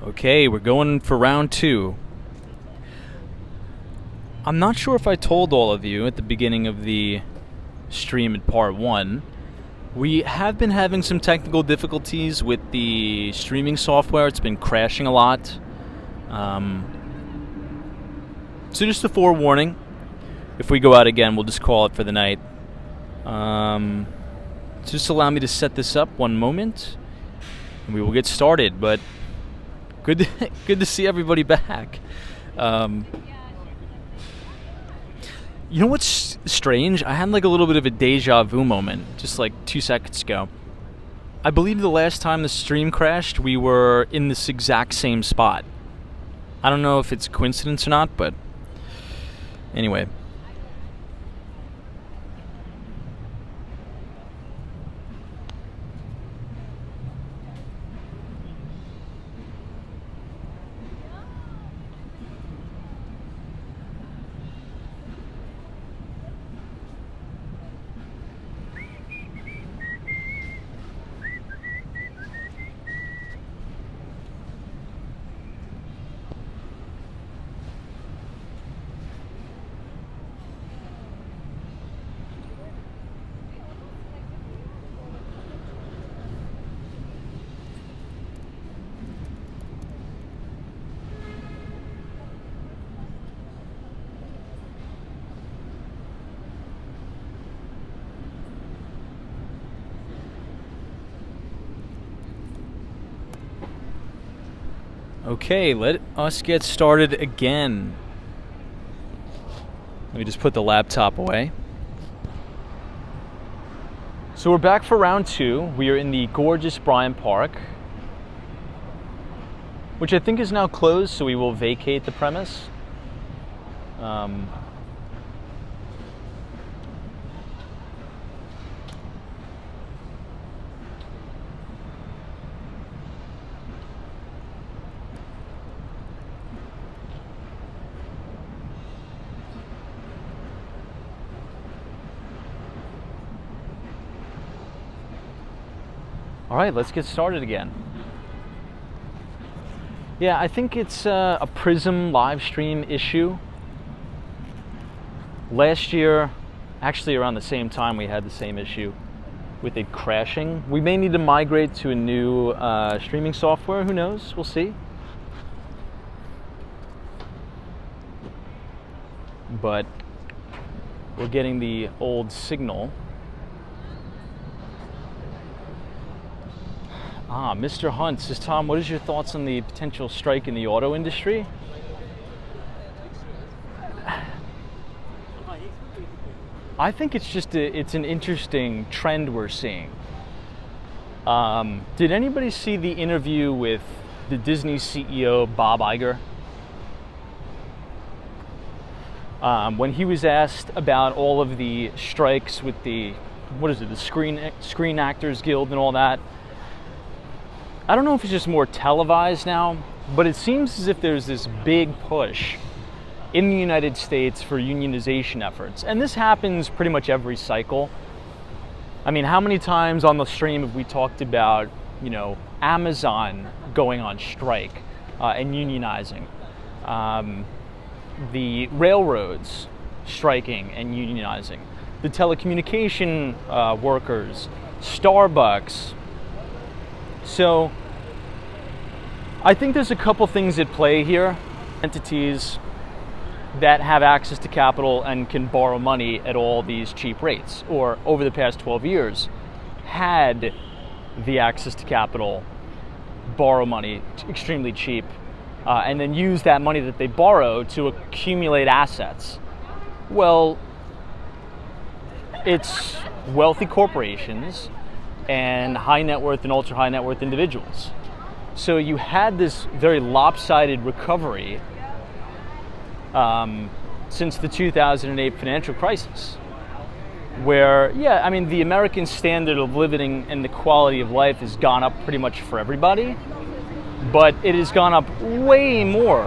Okay, we're going for round 2. I'm not sure if I told all of you at the beginning of the stream at part 1. We have been having some technical difficulties with the streaming software. It's been crashing a lot. So just a forewarning. If we go out again, we'll just call it for the night. Just allow me to set this up one moment, and we will get started. But good to see everybody back. You know what's strange? I had like a little bit of a deja vu moment just like 2 seconds ago. I believe the last time the stream crashed, we were in this exact same spot. I don't know if it's a coincidence or not, but anyway. Okay, let us get started again. Let me just put the laptop away. So we're back for round 2. We are in the gorgeous Bryant Park, which I think is now closed, so we will vacate the premise. All right, let's get started again. Yeah, I think it's a Prism live stream issue. Last year, actually around the same time, we had the same issue with it crashing. We may need to migrate to a new streaming software. Who knows? We'll see. But we're getting the old signal. Mr. Hunt says, Tom, what is your thoughts on the potential strike in the auto industry? I think it's just it's an interesting trend we're seeing. Did anybody see the interview with the Disney CEO, Bob Iger? When he was asked about all of the strikes with the, the Screen Actors Guild and all that, I don't know if it's just more televised now, but it seems as if there's this big push in the United States for unionization efforts. And this happens pretty much every cycle. I mean, how many times on the stream have we talked about, Amazon going on strike and unionizing? The railroads striking and unionizing. The telecommunication workers, Starbucks. So I think there's a couple things at play here. Entities that have access to capital and can borrow money at all these cheap rates, or over the past 12 years had the access to capital, borrow money extremely cheap, and then use that money that they borrow to accumulate assets. Well, it's wealthy corporations and high net worth and ultra high net worth individuals. So you had this very lopsided recovery since the 2008 financial crisis, where, yeah, I mean, the American standard of living and the quality of life has gone up pretty much for everybody, but it has gone up way more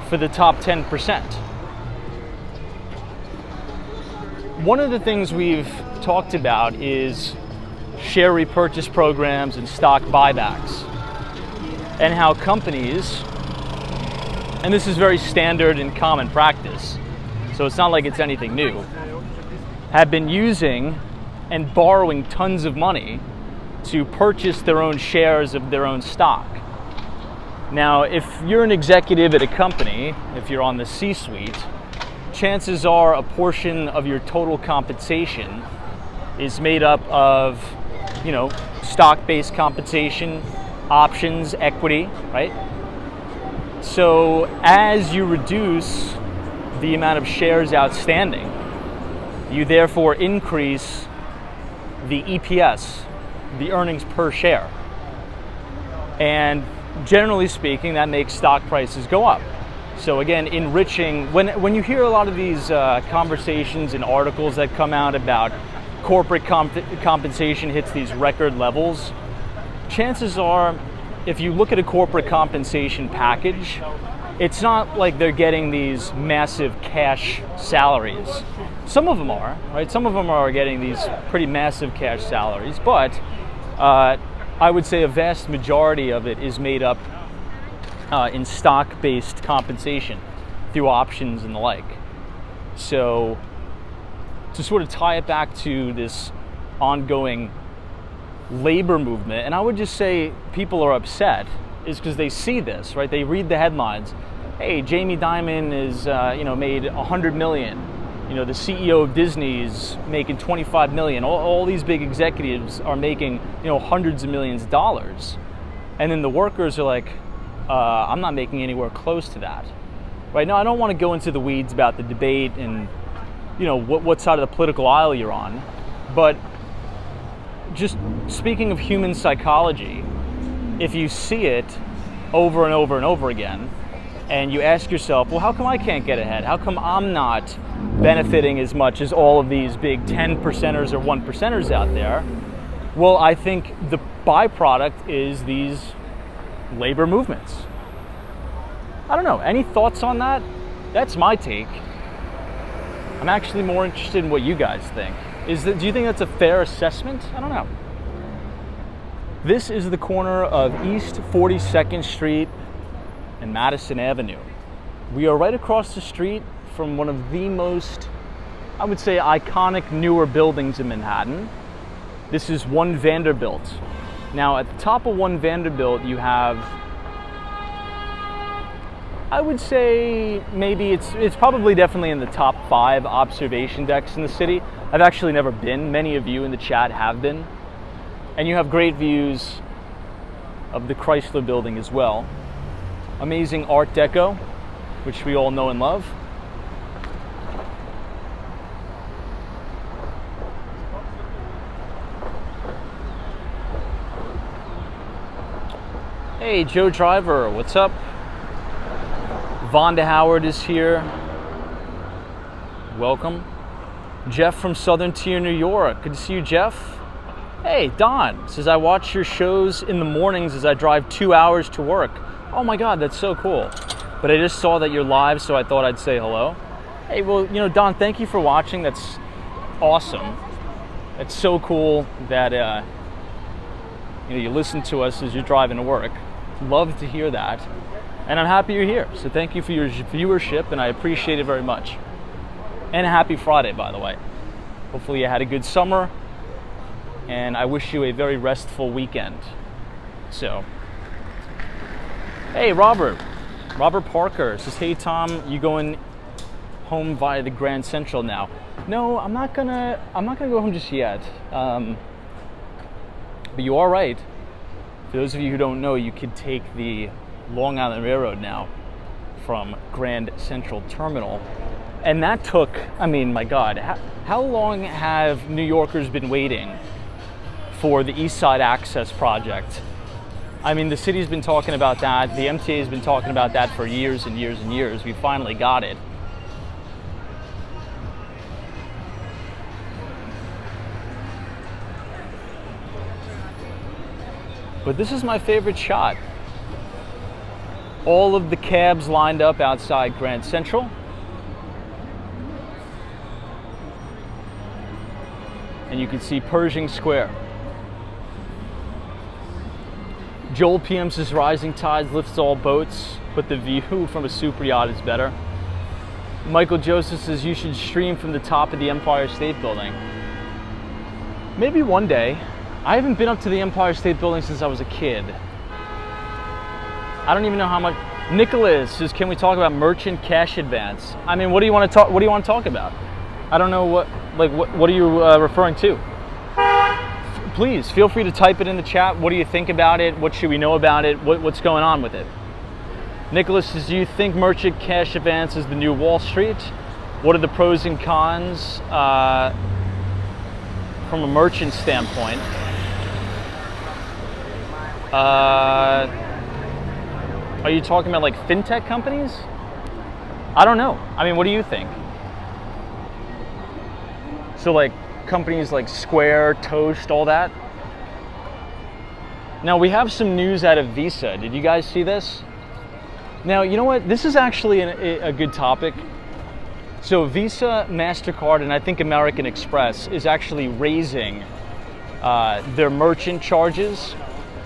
for the top 10%. One of the things we've talked about is share repurchase programs and stock buybacks, and how companies, and this is very standard and common practice, so it's not like it's anything new, have been using and borrowing tons of money to purchase their own shares of their own stock. Now, if you're an executive at a company, if you're on the C-suite, chances are a portion of your total compensation is made up of, stock-based compensation, options, equity, right? So as you reduce the amount of shares outstanding, you therefore increase the EPS, the earnings per share. And generally speaking, that makes stock prices go up. So again, enriching, when you hear a lot of these conversations and articles that come out about corporate compensation hits these record levels, chances are, if you look at a corporate compensation package, it's not like they're getting these massive cash salaries. Some of them are, right? Some of them are getting these pretty massive cash salaries, but I would say a vast majority of it is made up in stock-based compensation through options and the like. So to sort of tie it back to this ongoing labor movement, and I would just say people are upset, is because they see this, right? They read the headlines. Hey, Jamie Dimon is, made $100 million. The CEO of Disney is making $25 million. All these big executives are making, hundreds of millions of dollars. And then the workers are like, I'm not making anywhere close to that. Right now, I don't want to go into the weeds about the debate and, what side of the political aisle you're on. But just speaking of human psychology, if you see it over and over and over again, and you ask yourself, well, how come I can't get ahead? How come I'm not benefiting as much as all of these big 10%ers or 1%ers out there? Well, I think the byproduct is these labor movements. I don't know. Any thoughts on that? That's my take. I'm actually more interested in what you guys think. Do you think that's a fair assessment? I don't know. This is the corner of East 42nd Street and Madison Avenue. We are right across the street from one of the most, I would say, iconic newer buildings in Manhattan. This is One Vanderbilt. Now, at the top of One Vanderbilt, you have, I would say, maybe it's probably definitely in the top 5 observation decks in the city. I've actually never been. Many of you in the chat have been. And you have great views of the Chrysler Building as well. Amazing Art Deco, which we all know and love. Hey, Joe Driver, what's up? Vonda Howard is here. Welcome. Jeff from Southern Tier, New York. Good to see you, Jeff. Hey, Don says, I watch your shows in the mornings as I drive 2 hours to work. Oh my God, that's so cool. But I just saw that you're live, so I thought I'd say hello. Hey, well, Don, thank you for watching. That's awesome. It's so cool that you listen to us as you're driving to work. Love to hear that. And I'm happy you're here. So thank you for your viewership, and I appreciate it very much. And happy Friday, by the way. Hopefully you had a good summer, and I wish you a very restful weekend. So, hey, Robert Parker says, hey, Tom, you going home via the Grand Central now? No, I'm not gonna go home just yet. But you are right. For those of you who don't know, you could take the Long Island Railroad now from Grand Central Terminal. And that took, I mean, my God, how long have New Yorkers been waiting for the East Side Access Project? I mean, the city's been talking about that. The MTA has been talking about that for years and years and years. We finally got it. But this is my favorite shot. All of the cabs lined up outside Grand Central. And you can see Pershing Square. Joel PM's rising tides lifts all boats, but the view from a super yacht is better. Michael Joseph says you should stream from the top of the Empire State Building. Maybe one day. I haven't been up to the Empire State Building since I was a kid. I don't even know how much. Nicholas says, can we talk about merchant cash advance? I mean, what do you want to talk? What do you want to talk about? I don't know what are you referring to? Please feel free to type it in the chat. What do you think about it? What should we know about it? What's going on with it? Nicholas says, do you think merchant cash advance is the new Wall Street? What are the pros and cons from a merchant standpoint? Are you talking about like fintech companies? I don't know. I mean, what do you think? So like companies like Square, Toast, all that. Now we have some news out of Visa. Did you guys see this? Now, you know what? This is actually a good topic. So Visa, MasterCard, and I think American Express is actually raising their merchant charges.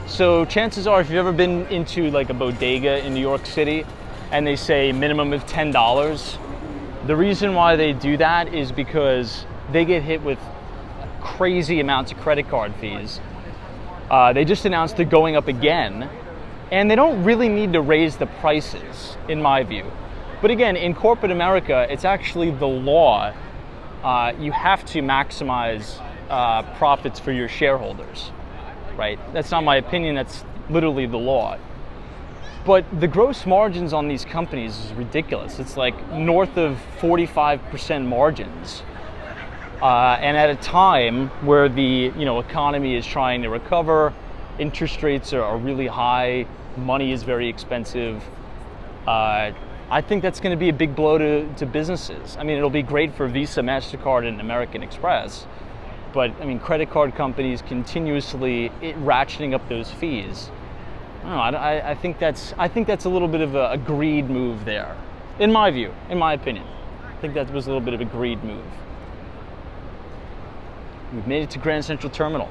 So chances are, if you've ever been into like a bodega in New York City and they say minimum of $10, the reason why they do that is because they get hit with crazy amounts of credit card fees. They just announced they're going up again, and they don't really need to raise the prices, in my view. But again, in corporate America, it's actually the law. You have to maximize profits for your shareholders. Right? That's not my opinion, that's literally the law. But the gross margins on these companies is ridiculous. It's like north of 45% margins. And at a time where the economy is trying to recover, interest rates are really high, money is very expensive, I think that's going to be a big blow to businesses. I mean, it'll be great for Visa, MasterCard, and American Express. But I mean, credit card companies continuously ratcheting up those fees. I don't know. I think that's a little bit of a greed move there, in my view, in my opinion. I think that was a little bit of a greed move. We've made it to Grand Central Terminal.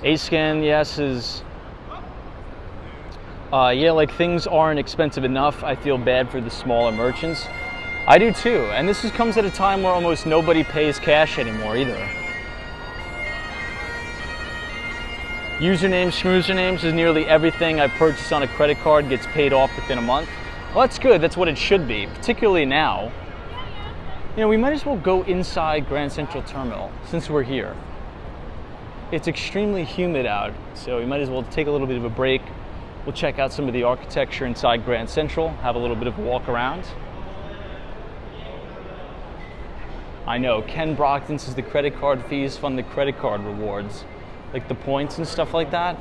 A-Scan, yes, is yeah, like things aren't expensive enough. I feel bad for the smaller merchants. I do too, and this comes at a time where almost nobody pays cash anymore either. Usernames, schmoosernames is nearly everything I purchase on a credit card gets paid off within a month. Well, that's good. That's what it should be, particularly now. We might as well go inside Grand Central Terminal since we're here. It's extremely humid out, so we might as well take a little bit of a break. We'll check out some of the architecture inside Grand Central, have a little bit of a walk around. I know, Ken Brockton says the credit card fees fund the credit card rewards, like the points and stuff like that.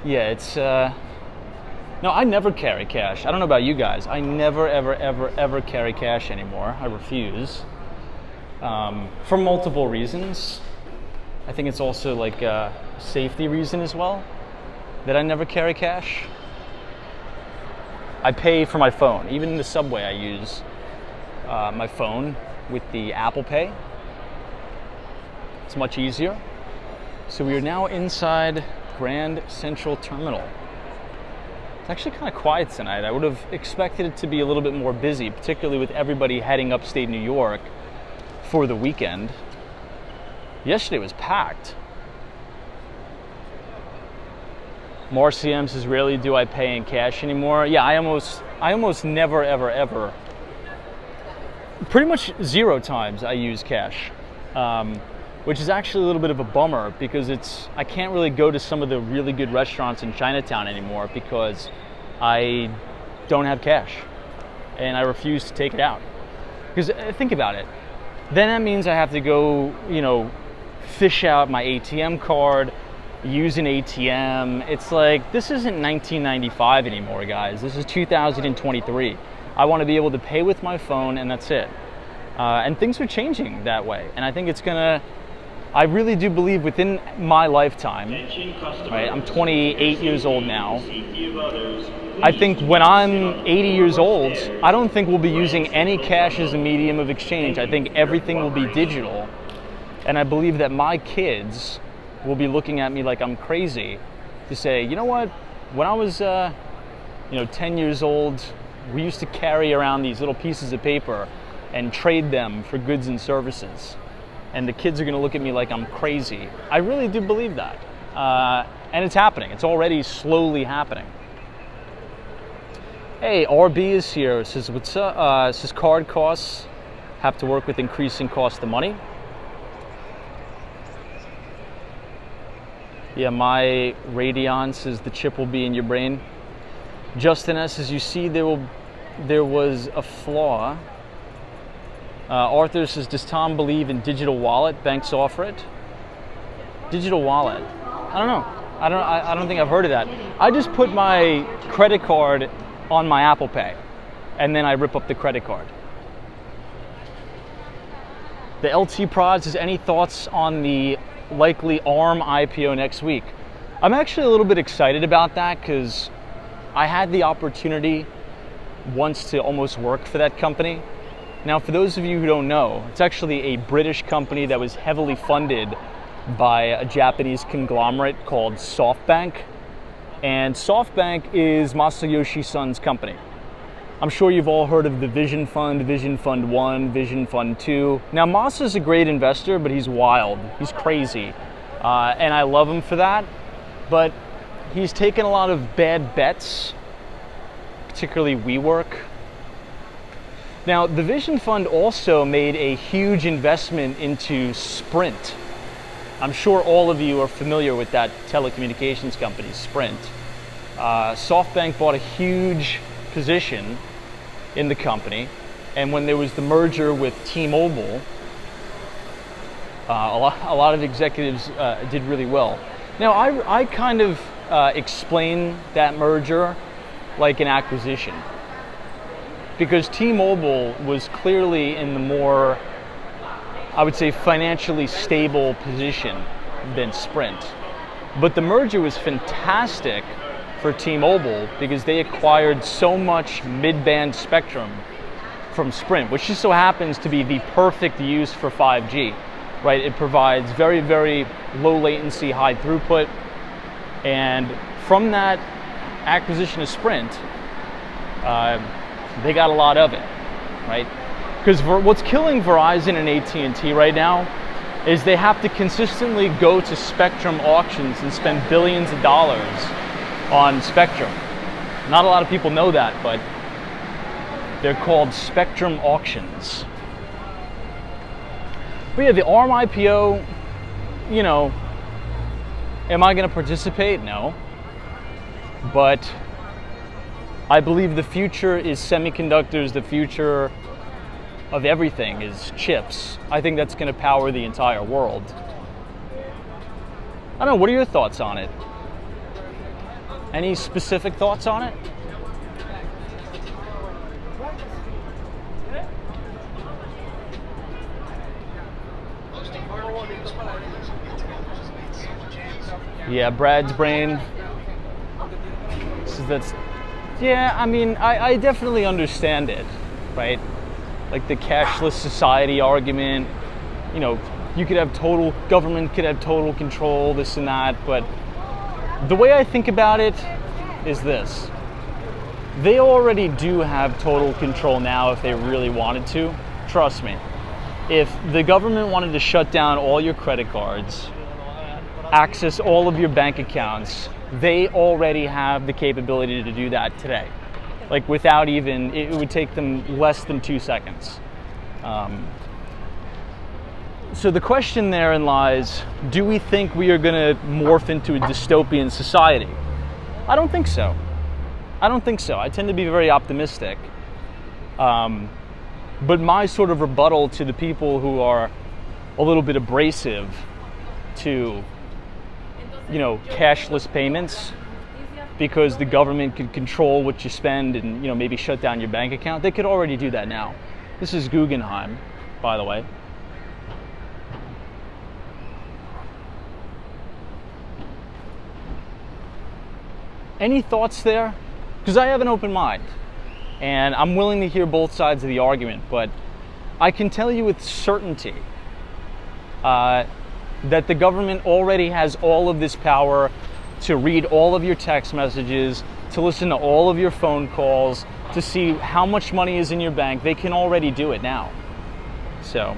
Yeah, it's, no, I never carry cash. I don't know about you guys. I never, ever, ever, ever carry cash anymore. I refuse. For multiple reasons. I think it's also like a safety reason as well, that I never carry cash. I pay for my phone. Even in the subway I use my phone with the Apple Pay. It's much easier. So we are now inside Grand Central Terminal. It's actually kind of quiet tonight. I would have expected it to be a little bit more busy, particularly with everybody heading upstate New York for the weekend. Yesterday was packed. Marciam says, rarely do I pay in cash anymore. Yeah, I almost never, ever, ever, pretty much 0 times I use cash, which is actually a little bit of a bummer because I can't really go to some of the really good restaurants in Chinatown anymore because I don't have cash, and I refuse to take it out. Because think about it. Then that means I have to go, fish out my ATM card, use an ATM. It's like, this isn't 1995 anymore, guys. This is 2023. I want to be able to pay with my phone, and that's it. And things are changing that way. And I think it's gonna, I really do believe within my lifetime, right? I'm 28 years old now. I think when I'm 80 years old, I don't think we'll be using any cash as a medium of exchange. I think everything will be digital. And I believe that my kids will be looking at me like I'm crazy to say, you know what, when I was 10 years old, we used to carry around these little pieces of paper and trade them for goods and services. And the kids are gonna look at me like I'm crazy. I really do believe that. And it's happening. It's already slowly happening. Hey, RB is here. It says, what's up? It says card costs have to work with increasing cost of money. Yeah, my Radeon says the chip will be in your brain. Justin S says, you see there was a flaw. Arthur says, does Tom believe in digital wallet? Banks offer it. Digital wallet? I don't know. I don't think I've heard of that. I just put my credit card on my Apple Pay, and then I rip up the credit card. The LT Prods says, any thoughts on the likely ARM IPO next week? I'm actually a little bit excited about that because I had the opportunity once to almost work for that company. Now, for those of you who don't know, it's actually a British company that was heavily funded by a Japanese conglomerate called SoftBank. And SoftBank is Masayoshi Son's company. I'm sure you've all heard of the Vision Fund, Vision Fund 1, Vision Fund 2. Now, Masa's a great investor, but he's wild. He's crazy. And I love him for that. But he's taken a lot of bad bets, particularly WeWork. Now, the Vision Fund also made a huge investment into Sprint. I'm sure all of you are familiar with that telecommunications company, Sprint. SoftBank bought a huge position in the company, and when there was the merger with T-Mobile, a lot of executives did really well. Now, I kind of explain that merger like an acquisition, because T-Mobile was clearly in the more, I would say, financially stable position than Sprint. But the merger was fantastic for T-Mobile because they acquired so much mid-band spectrum from Sprint, which just so happens to be the perfect use for 5G, right? It provides very, very low latency, high throughput. And from that acquisition of Sprint, they got a lot of it, right? Because what's killing Verizon and AT&T right now is they have to consistently go to spectrum auctions and spend billions of dollars on spectrum. Not a lot of people know that, but they're called spectrum auctions. But yeah, the ARM IPO, am I going to participate? No. But I believe the future is semiconductors, the future of everything is chips. I think that's going to power the entire world. I don't know, what are your thoughts on it? Any specific thoughts on it? Yeah, Brad's brain. So I definitely understand it, right? Like the cashless society argument, you could have government could have total control, this and that, but the way I think about it is this. They already do have total control now if they really wanted to. Trust me. If the government wanted to shut down all your credit cards, access all of your bank accounts, they already have the capability to do that today. Like without even, it would take them less than 2 seconds. So the question therein lies, do we think we are going to morph into a dystopian society? I don't think so. I don't think so. I tend to be very optimistic. But my sort of rebuttal to the people who are a little bit abrasive to, cashless payments, because the government could control what you spend and, maybe shut down your bank account. They could already do that now. This is Guggenheim, by the way. Any thoughts there? Because I have an open mind, and I'm willing to hear both sides of the argument, but I can tell you with certainty that the government already has all of this power to read all of your text messages, to listen to all of your phone calls, to see how much money is in your bank. They can already do it now. So,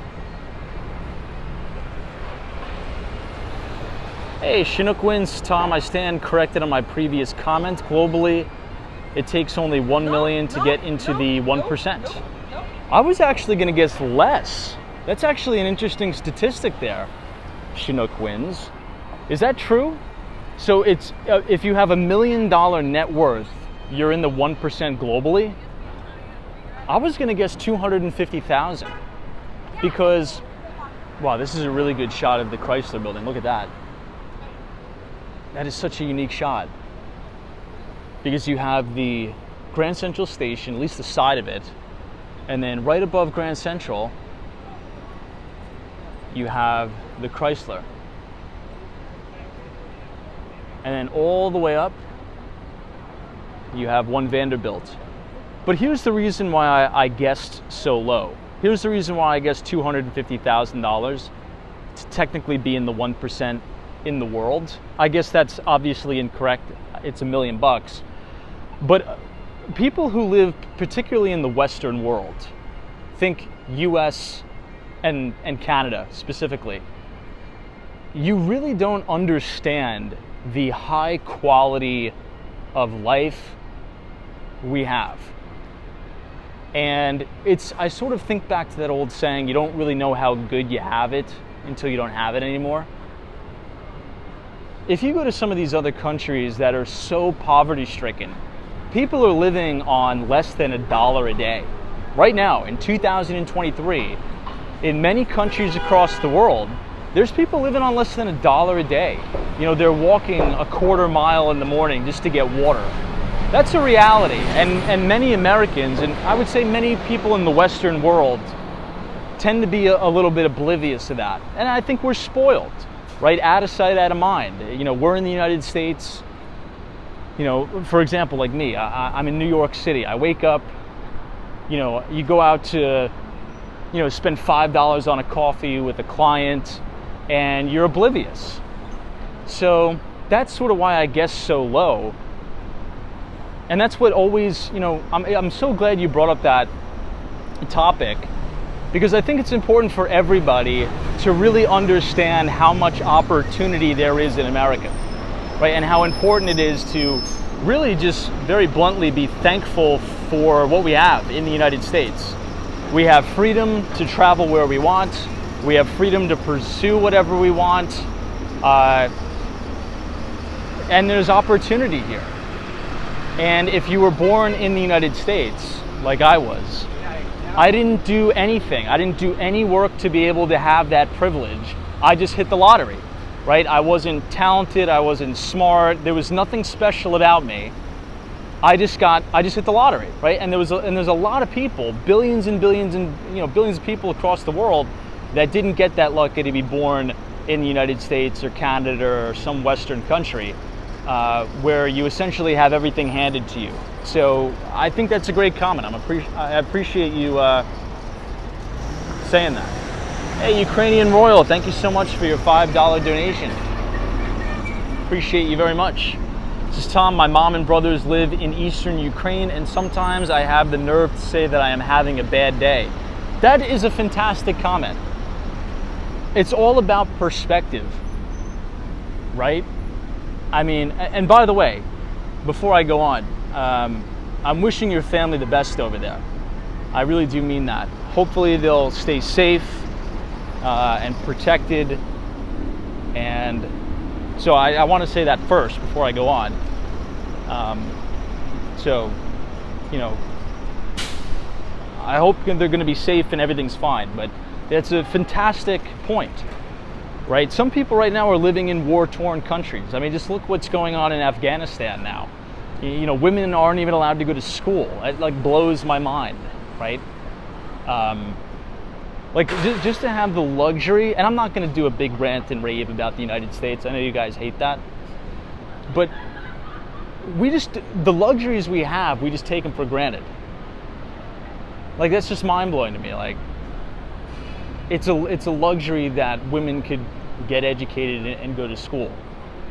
hey, Chinook wins. Tom, I stand corrected on my previous comment. Globally, it takes only 1 million to get into the 1%. I was actually going to guess less. That's actually an interesting statistic there. Chinook wins. Is that true? So it's if you have $1 million net worth, you're in the 1% globally. I was going to guess 250,000 because, wow, this is a really good shot of the Chrysler Building. Look at that. That is such a unique shot because you have the Grand Central Station, at least the side of it, and then right above Grand Central, you have the Chrysler. And then all the way up, you have One Vanderbilt. But here's the reason why I guessed so low. Here's the reason why I guessed $250,000 to technically be in the 1% in the world. I guess that's obviously incorrect. It's $1 million. But people who live particularly in the Western world, think US and Canada specifically, you really don't understand the high quality of life we have. And I sort of think back to that old saying, you don't really know how good you have it until you don't have it anymore. If you go to some of these other countries that are so poverty stricken, people are living on less than $1 a day. Right now, in 2023, in many countries across the world, there's people living on less than $1 a day. They're walking a quarter mile in the morning just to get water. That's a reality. And many Americans, and I would say many people in the Western world, tend to be a little bit oblivious to that. And I think we're spoiled, right? Out of sight, out of mind. We're in the United States. For example, like me, I'm in New York City. I wake up, you go out to, spend $5 on a coffee with a client, and you're oblivious. So that's sort of why I guess so low. And that's what always, I'm so glad you brought up that topic, because I think it's important for everybody to really understand how much opportunity there is in America, right? And how important it is to really just very bluntly be thankful for what we have in the United States. We have freedom to travel where we want. We have freedom to pursue whatever we want. And there's opportunity here. And if you were born in the United States, like I was, I didn't do anything. I didn't do any work to be able to have that privilege. I just hit the lottery, right? I wasn't talented. I wasn't smart. There was nothing special about me. I just hit the lottery, right? And there's a lot of people, billions and billions and billions of people across the world that didn't get that lucky to be born in the United States or Canada or some Western country where you essentially have everything handed to you. So I think that's a great comment. I appreciate you saying that. Hey, Ukrainian Royal, thank you so much for your $5 donation. Appreciate you very much. This is Tom. My mom and brothers live in eastern Ukraine, and sometimes I have the nerve to say that I am having a bad day. That is a fantastic comment. It's all about perspective, right? I mean, and by the way, before I go on, I'm wishing your family the best over there. I really do mean that. Hopefully they'll stay safe and protected. And so I want to say that first before I go on. So, you know, I hope they're going to be safe and everything's fine. But that's a fantastic point, right? Some people right now are living in war-torn countries. I mean, just look what's going on in Afghanistan now. You know, women aren't even allowed to go to school. It like blows my mind, right? Like just to have the luxury, and I'm not going to do a big rant and rave about the United States. I know you guys hate that, but the luxuries we have, we just take them for granted. Like, that's just mind-blowing to me. Like, it's a luxury that women could get educated and go to school.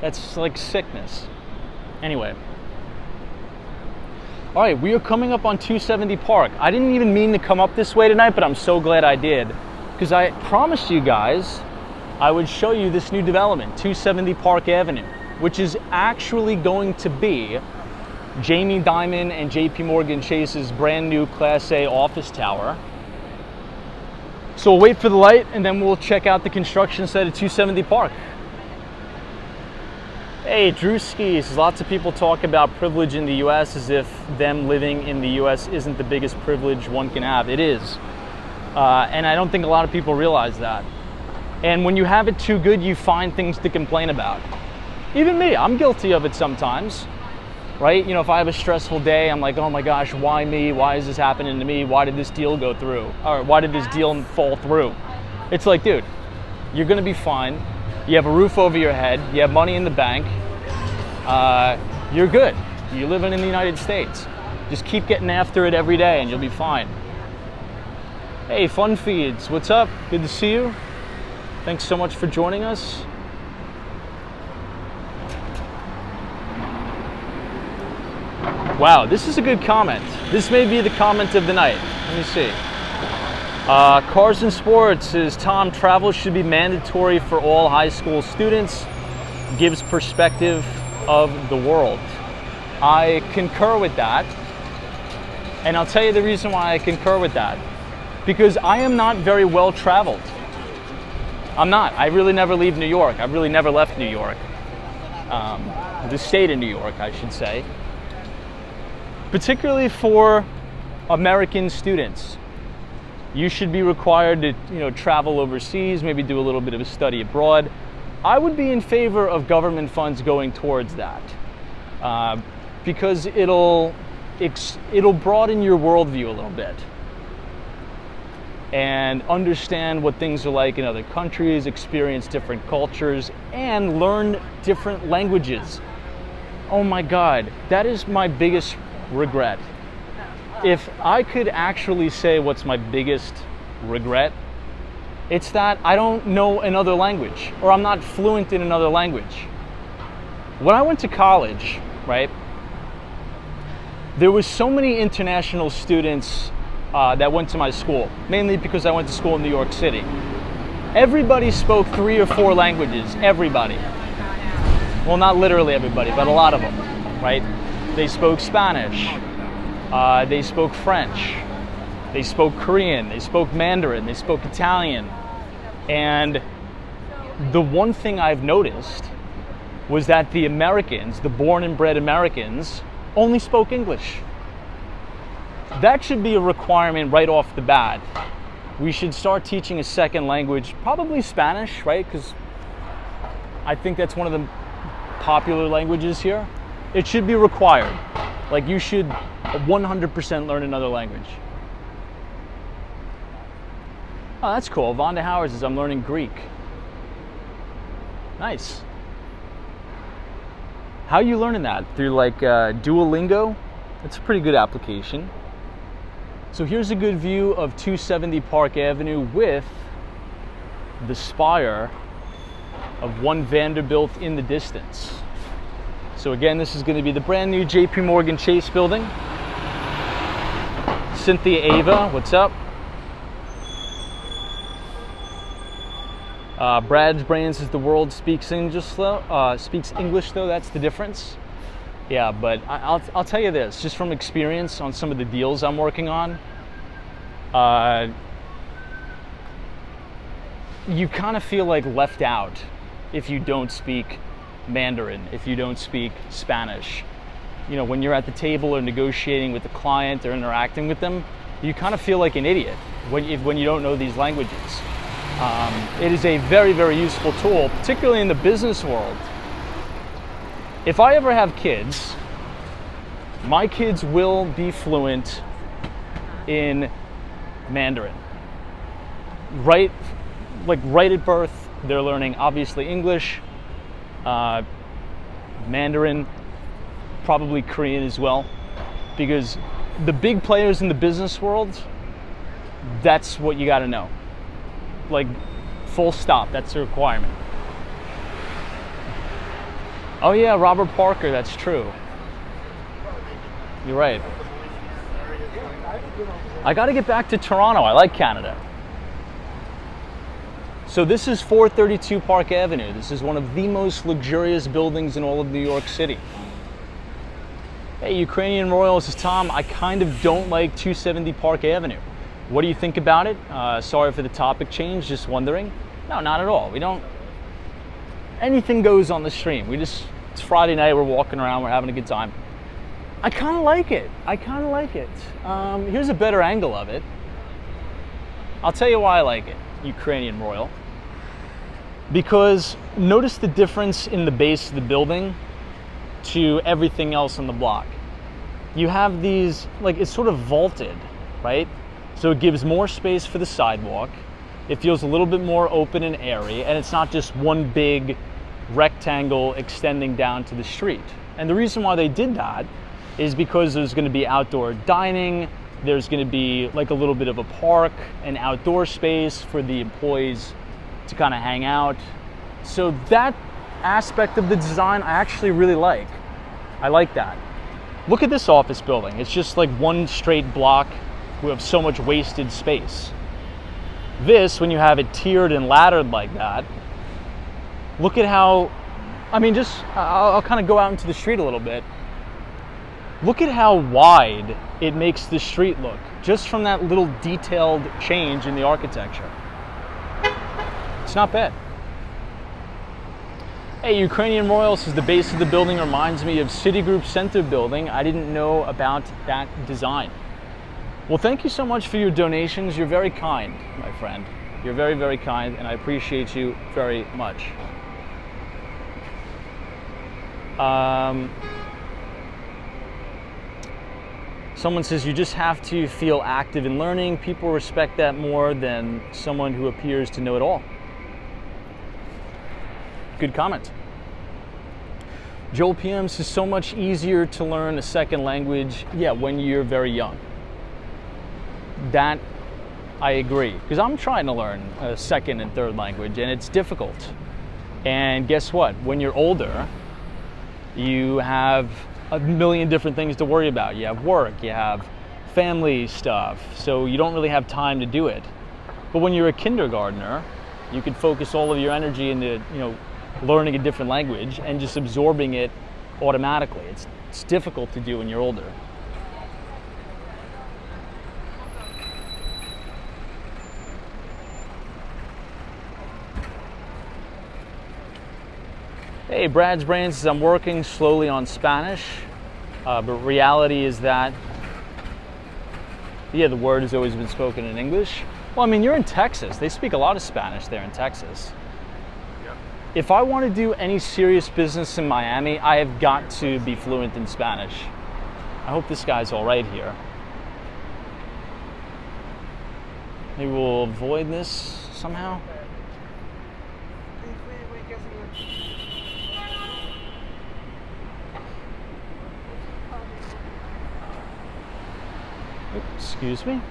That's like sickness. Anyway. All right, we are coming up on 270 Park. I didn't even mean to come up this way tonight, but I'm so glad I did, because I promised you guys I would show you this new development, 270 Park Avenue, which is actually going to be Jamie Dimon and JP Morgan Chase's brand new Class A office tower. So we'll wait for the light, and then we'll check out the construction site at 270 Park. Hey, Drewskis. Lots of people talk about privilege in the U.S. as if them living in the U.S. isn't the biggest privilege one can have. It is. And I don't think a lot of people realize that. And when you have it too good, you find things to complain about. Even me, I'm guilty of it sometimes, right? You know, if I have a stressful day, I'm like, oh my gosh, why me? Why is this happening to me? Why did this deal go through? Or why did this deal fall through? It's like, dude, you're going to be fine. You have a roof over your head. You have money in the bank. You're good. You're living in the United States. Just keep getting after it every day and you'll be fine. Hey, Fun Feeds, what's up? Good to see you. Thanks so much for joining us. Wow, this is a good comment. This may be the comment of the night. Let me see. Cars and Sports says, Tom, travel should be mandatory for all high school students. Gives perspective of the world. I concur with that. And I'll tell you the reason why I concur with that. Because I am not very well traveled. I'm not. I really never leave New York. I've really never left New York. The state of New York, I should say. Particularly for American students. You should be required to, you know, travel overseas, maybe do a little bit of a study abroad. I would be in favor of government funds going towards that, because it'll broaden your worldview a little bit and understand what things are like in other countries, experience different cultures, and learn different languages. Oh my God, that is my biggest regret. If I could actually say what's my biggest regret, it's that I don't know another language, or I'm not fluent in another language. When I went to college, right, there was so many international students that went to my school, mainly because I went to school in New York City. Everybody spoke 3 or 4 languages, everybody. Well, not literally everybody, but a lot of them, right? They spoke Spanish. They spoke French, they spoke Korean, they spoke Mandarin, they spoke Italian. And the one thing I've noticed was that the Americans, the born and bred Americans, only spoke English. That should be a requirement right off the bat. We should start teaching a second language, probably Spanish, right? Because I think that's one of the popular languages here. It should be required. Like, you should 100% learn another language. Oh, that's cool. Vonda Howard says, I'm learning Greek. Nice. How are you learning that? Through like Duolingo? That's a pretty good application. So here's a good view of 270 Park Avenue with the spire of One Vanderbilt in the distance. So again, this is going to be the brand new JP Morgan Chase building. Cynthia Ava, what's up? Brad's brain says the world speaks English though. That's the difference. Yeah, but I'll tell you this, just from experience on some of the deals I'm working on, you kind of feel like left out if you don't speak Mandarin, if you don't speak Spanish. you know, when you're at the table or negotiating with the client or interacting with them, you kind of feel like an idiot when you don't know these languages. It is a very, very useful tool, particularly in the business world. If I ever have kids, my kids will be fluent in Mandarin. Right at birth, they're learning obviously English, Mandarin, probably Korean as well, because the big players in the business world, that's what you got to know. Like, full stop, that's a requirement. Oh yeah, Robert Parker, that's true. You're right. I got to get back to Toronto. I like Canada. So this is 432 Park Avenue. This is one of the most luxurious buildings in all of New York City. Hey, Ukrainian Royal, this is Tom. I kind of don't like 270 Park Avenue. What do you think about it? Sorry for the topic change, just wondering. No, not at all. We don't, anything goes on the stream. It's Friday night, we're walking around, we're having a good time. I kind of like it. Here's a better angle of it. I'll tell you why I like it, Ukrainian Royal. Because notice the difference in the base of the building to everything else on the block. You have these, like, it's sort of vaulted, right? So it gives more space for the sidewalk. It feels a little bit more open and airy, and it's not just one big rectangle extending down to the street. And the reason why they did that is because there's going to be outdoor dining, there's going to be like a little bit of a park, an outdoor space for the employees to kind of hang out. So that aspect of the design I actually really like. I like that. Look at this office building. It's just like one straight block. We have so much wasted space. This, when you have it tiered and laddered like that, look at how, I mean, I'll kind of go out into the street a little bit. Look at how wide it makes the street look, just from that little detailed change in the architecture. It's not bad. Hey, Ukrainian Royal says the base of the building reminds me of Citigroup Center building. I didn't know about that design. Well, thank you so much for your donations. You're very kind, my friend. You're very, very kind, and I appreciate you very much. Someone says you just have to feel active in learning. People respect that more than someone who appears to know it all. Good comment. Joel PM says so much easier to learn a second language, yeah, when you're very young. That I agree, because I'm trying to learn a second and third language, and it's difficult. And guess what? When you're older, you have a million different things to worry about. You have work, you have family stuff, so you don't really have time to do it. But when you're a kindergartner, you can focus all of your energy into, learning a different language and just absorbing it automatically. It's difficult to do when you're older. Hey, Brad's Brain says I'm working slowly on Spanish, but reality is that, yeah, the word has always been spoken in English. Well, I mean, you're in Texas. They speak a lot of Spanish there in Texas. Yep. If I want to do any serious business in Miami, I have got to be fluent in Spanish. I hope this guy's all right here. Maybe we'll avoid this somehow. Excuse me?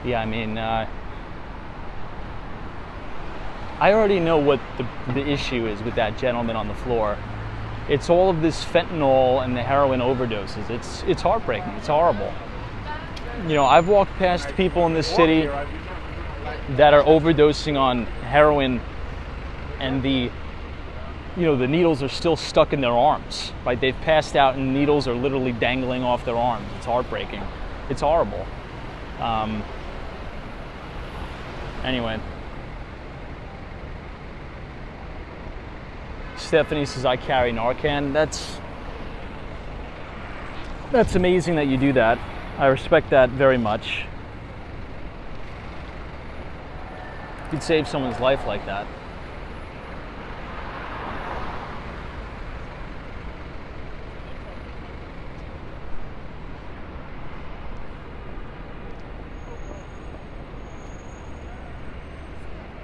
Yeah, I mean, I already know what the issue is with that gentleman on the floor. It's all of this fentanyl and the heroin overdoses. It's heartbreaking. It's horrible. I've walked past people in this city that are overdosing on heroin, and the needles are still stuck in their arms, right? They've passed out and needles are literally dangling off their arms. It's heartbreaking. It's horrible. Anyway. Stephanie says I carry Narcan. That's amazing that you do that. I respect that very much. You'd save someone's life like that.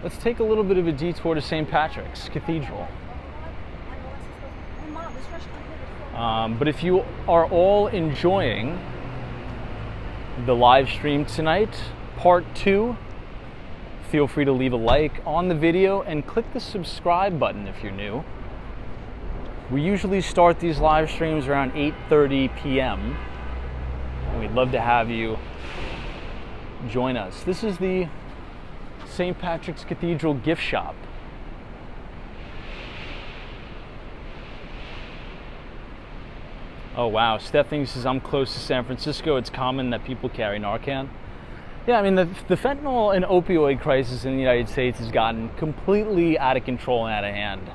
Let's take a little bit of a detour to St. Patrick's Cathedral. But if you are all enjoying the live stream tonight, part 2, feel free to leave a like on the video and click the subscribe button if you're new. We usually start these live streams around 8:30 p.m. and we'd love to have you join us. This is the St. Patrick's Cathedral gift shop. Oh wow, Stephanie says I'm close to San Francisco. It's common that people carry Narcan. Yeah, I mean the fentanyl and opioid crisis in the United States has gotten completely out of control and out of hand.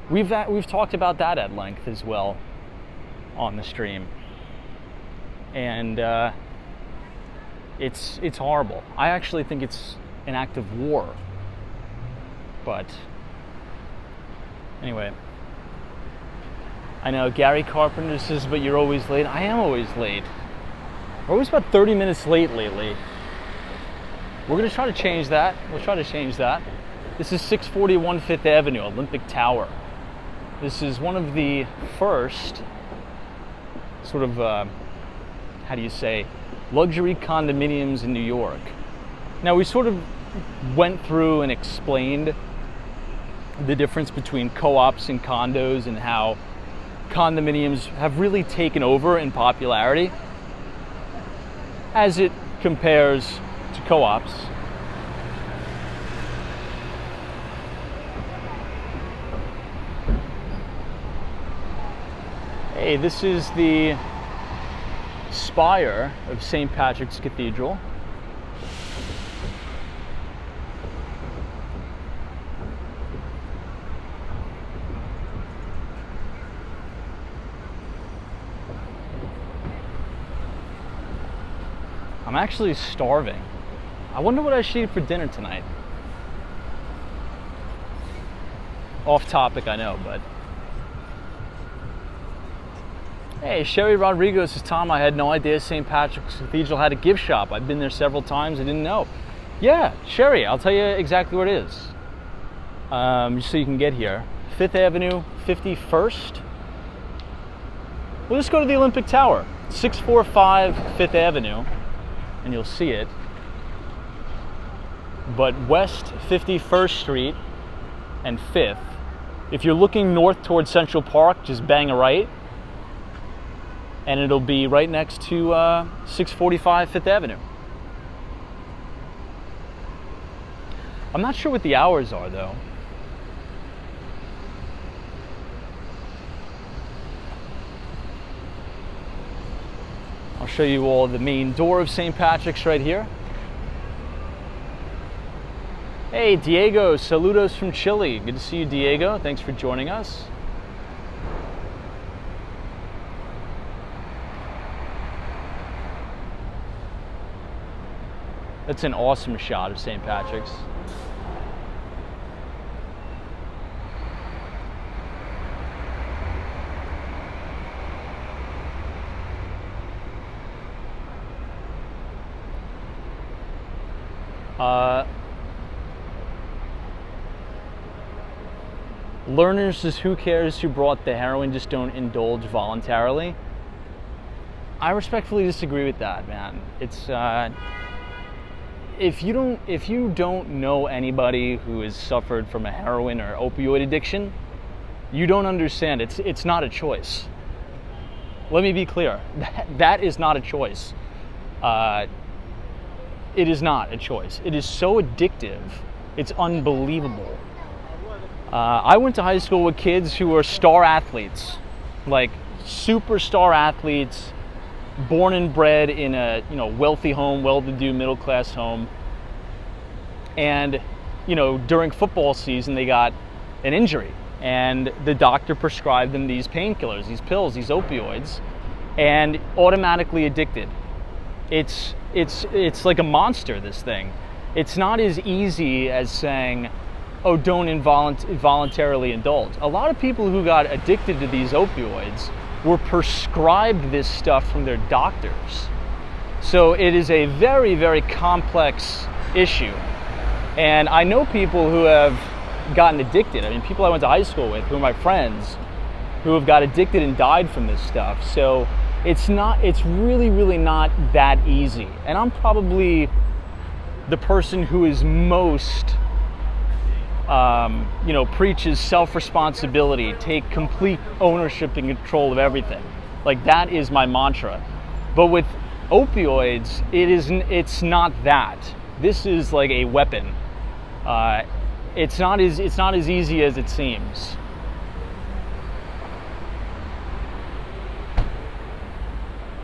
We've talked about that at length as well on the stream, and it's horrible. I actually think it's an act of war. But anyway, I know Gary Carpenter says, but you're always late. I am always late. We're always about 30 minutes late lately. We're going to try to change that. We'll try to change that. This is 641 Fifth Avenue, Olympic Tower. This is one of the first sort of, how do you say, luxury condominiums in New York. Now, we sort of went through and explained the difference between co-ops and condos and how condominiums have really taken over in popularity as it compares to co-ops. Hey, this is the spire of St. Patrick's Cathedral. I'm actually starving. I wonder what I should eat for dinner tonight. Off topic, I know, but hey, Sherry Rodriguez says, Tom, I had no idea St. Patrick's Cathedral had a gift shop. I've been there several times. I didn't know. Yeah, Sherry, I'll tell you exactly where it is. Just so you can get here. 5th Avenue, 51st. We'll just go to the Olympic Tower. 645 5th Avenue, and you'll see it. But West 51st Street and 5th. If you're looking north towards Central Park, just bang a right. And it'll be right next to 645 5th Avenue. I'm not sure what the hours are, though. I'll show you all the main door of St. Patrick's right here. Hey, Diego, saludos from Chile. Good to see you, Diego. Thanks for joining us. That's an awesome shot of St. Patrick's. Learners says, who cares who brought the heroin, just don't indulge voluntarily. I respectfully disagree with that, man. It's if you don't know anybody who has suffered from a heroin or opioid addiction, you don't understand. It's not a choice. Let me be clear. That is not a choice. It is not a choice. It is so addictive. It's unbelievable. I went to high school with kids who were star athletes, like superstar athletes, born and bred in a wealthy home, well-to-do middle-class home, and during football season, they got an injury, and the doctor prescribed them these painkillers, these pills, these opioids, and automatically addicted. It's like a monster, this thing. It's not as easy as saying, oh, don't involuntarily indulge. A lot of people who got addicted to these opioids were prescribed this stuff from their doctors. So it is a very, very complex issue. And I know people who have gotten addicted. I mean, people I went to high school with, who are my friends, who have got addicted and died from this stuff. So it's really, really not that easy. And I'm probably the person who is most, preaches self-responsibility, take complete ownership and control of everything. Like, that is my mantra. But with opioids, it's not that. This is like a weapon. It's not as easy as it seems.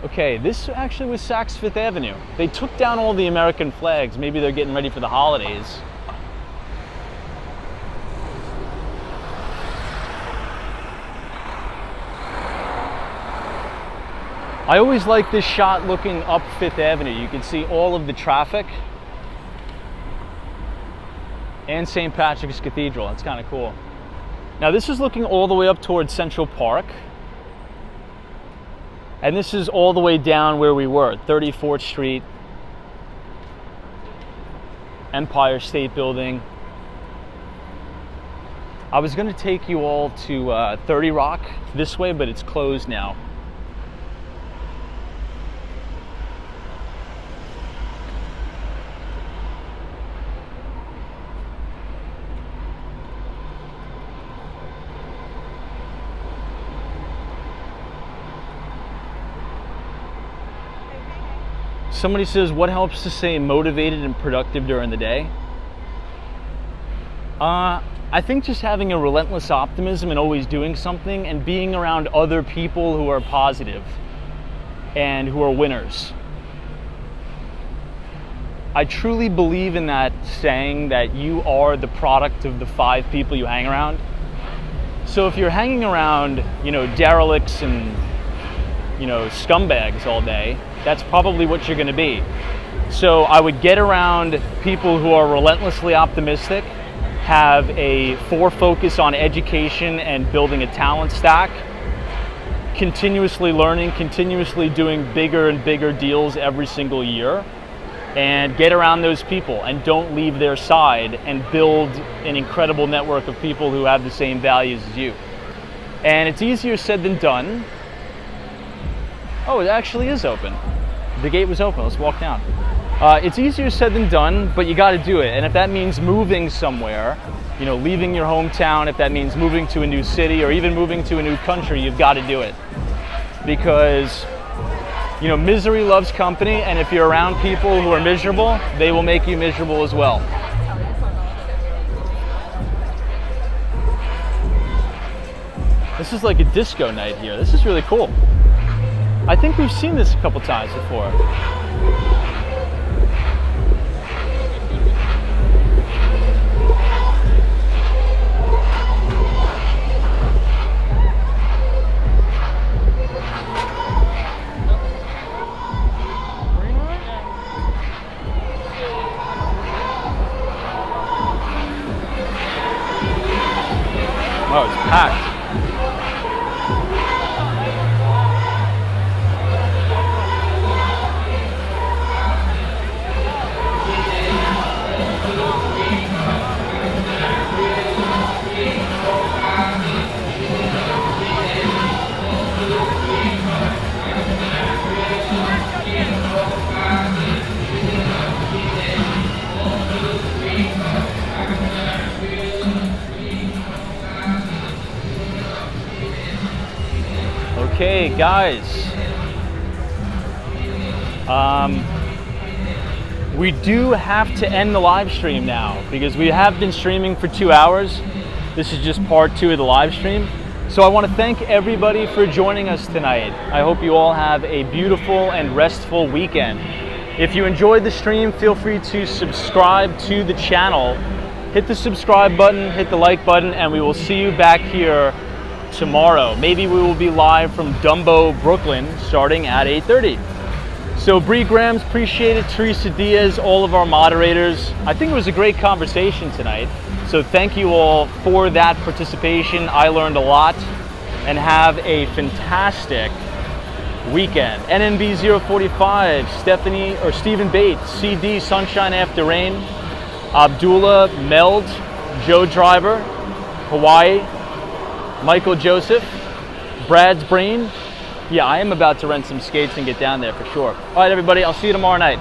Okay, this actually was Saks Fifth Avenue. They took down all the American flags. Maybe they're getting ready for the holidays. I always like this shot looking up Fifth Avenue. You can see all of the traffic and St. Patrick's Cathedral. That's kind of cool. Now this is looking all the way up towards Central Park. And this is all the way down where we were, 34th Street, Empire State Building. I was gonna take you all to 30 Rock this way, but it's closed now. Somebody says, what helps to stay motivated and productive during the day? I think just having a relentless optimism and always doing something, and being around other people who are positive and who are winners. I truly believe in that saying that you are the product of the 5 people you hang around. So if you're hanging around, derelicts and, scumbags all day, that's probably what you're going to be. So I would get around people who are relentlessly optimistic, have a focus on education and building a talent stack, continuously learning, continuously doing bigger and bigger deals every single year, and get around those people and don't leave their side, and build an incredible network of people who have the same values as you. And it's easier said than done. Oh, it actually is open. The gate was open. Let's walk down. It's easier said than done, but you got to do it. And if that means moving somewhere, leaving your hometown, if that means moving to a new city or even moving to a new country, you've got to do it. Because, misery loves company, and if you're around people who are miserable, they will make you miserable as well. This is like a disco night here. This is really cool. I think we've seen this a couple times before. Oh, it's packed. Okay, guys, we do have to end the live stream now because we have been streaming for 2 hours. This is just part 2 of the live stream. So I want to thank everybody for joining us tonight. I hope you all have a beautiful and restful weekend. If you enjoyed the stream, feel free to subscribe to the channel hit the subscribe button, hit the like button, and we will see you back here tomorrow. Maybe we will be live from Dumbo, Brooklyn, starting at 8:30. So Bree Grams, appreciate it. Teresa Diaz, all of our moderators. I think it was a great conversation tonight. So thank you all for that participation. I learned a lot, and have a fantastic weekend. NNB 045, Stephen Bates, CD Sunshine After Rain, Abdullah Meld, Joe Driver, Hawaii, Michael Joseph, Brad's Brain. Yeah, I am about to rent some skates and get down there for sure. All right, everybody, I'll see you tomorrow night.